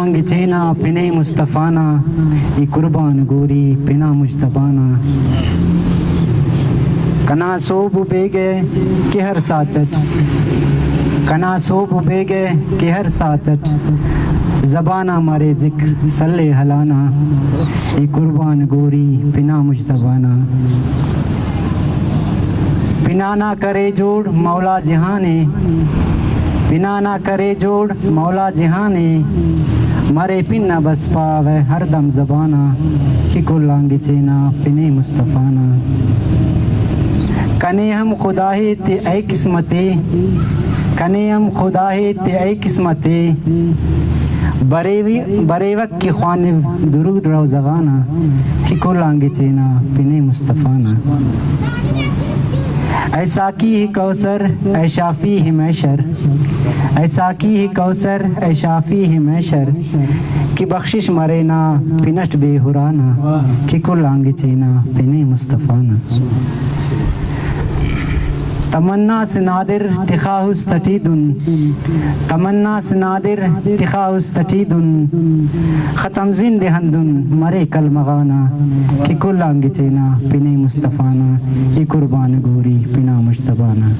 long چینا پنے مصطفانہ ای قربان گوری پنا مجتبانہ کنا صوب بیگے کہ ہر ساتٹ کنا صوب بیگے کہ ہر ساتٹ زبانہ مارے ذکر سلے ہلانا ای قربان گوری پنا مجتبانہ پنا نہ کرے جوڑ مولا جہانے پنا نہ کرے جوڑ مولا جہانے مرے پن نہ بس پاوے ہر دم زبانہ کہ کلانگ چینا پنے مصطفانہ کنے ہم خداہی تے اے قسمتے کنے ہم خداہی تے اے قسمتے برے وقت کی خوانو درود رو زغانہ کہ کلانگ چینا پنے مصطفانہ اے ساکی ہی کوثر اے شافی ہی میشر اے ساکی ہی کوثر اے شافی ہی میشر کہ بخشش مرے نا پنٹ بے حرانا کہ کلانگ چینا پنے مصطفانہ تمنا سے نادر تخاہس تٹیدن تمنا سے نادر تخاہس تٹیدن ختم زند ہندن مرے کل مغانا کہ کلانگ چینا پنے مصطفانہ یہ قربان گوری پنا مجتبانہ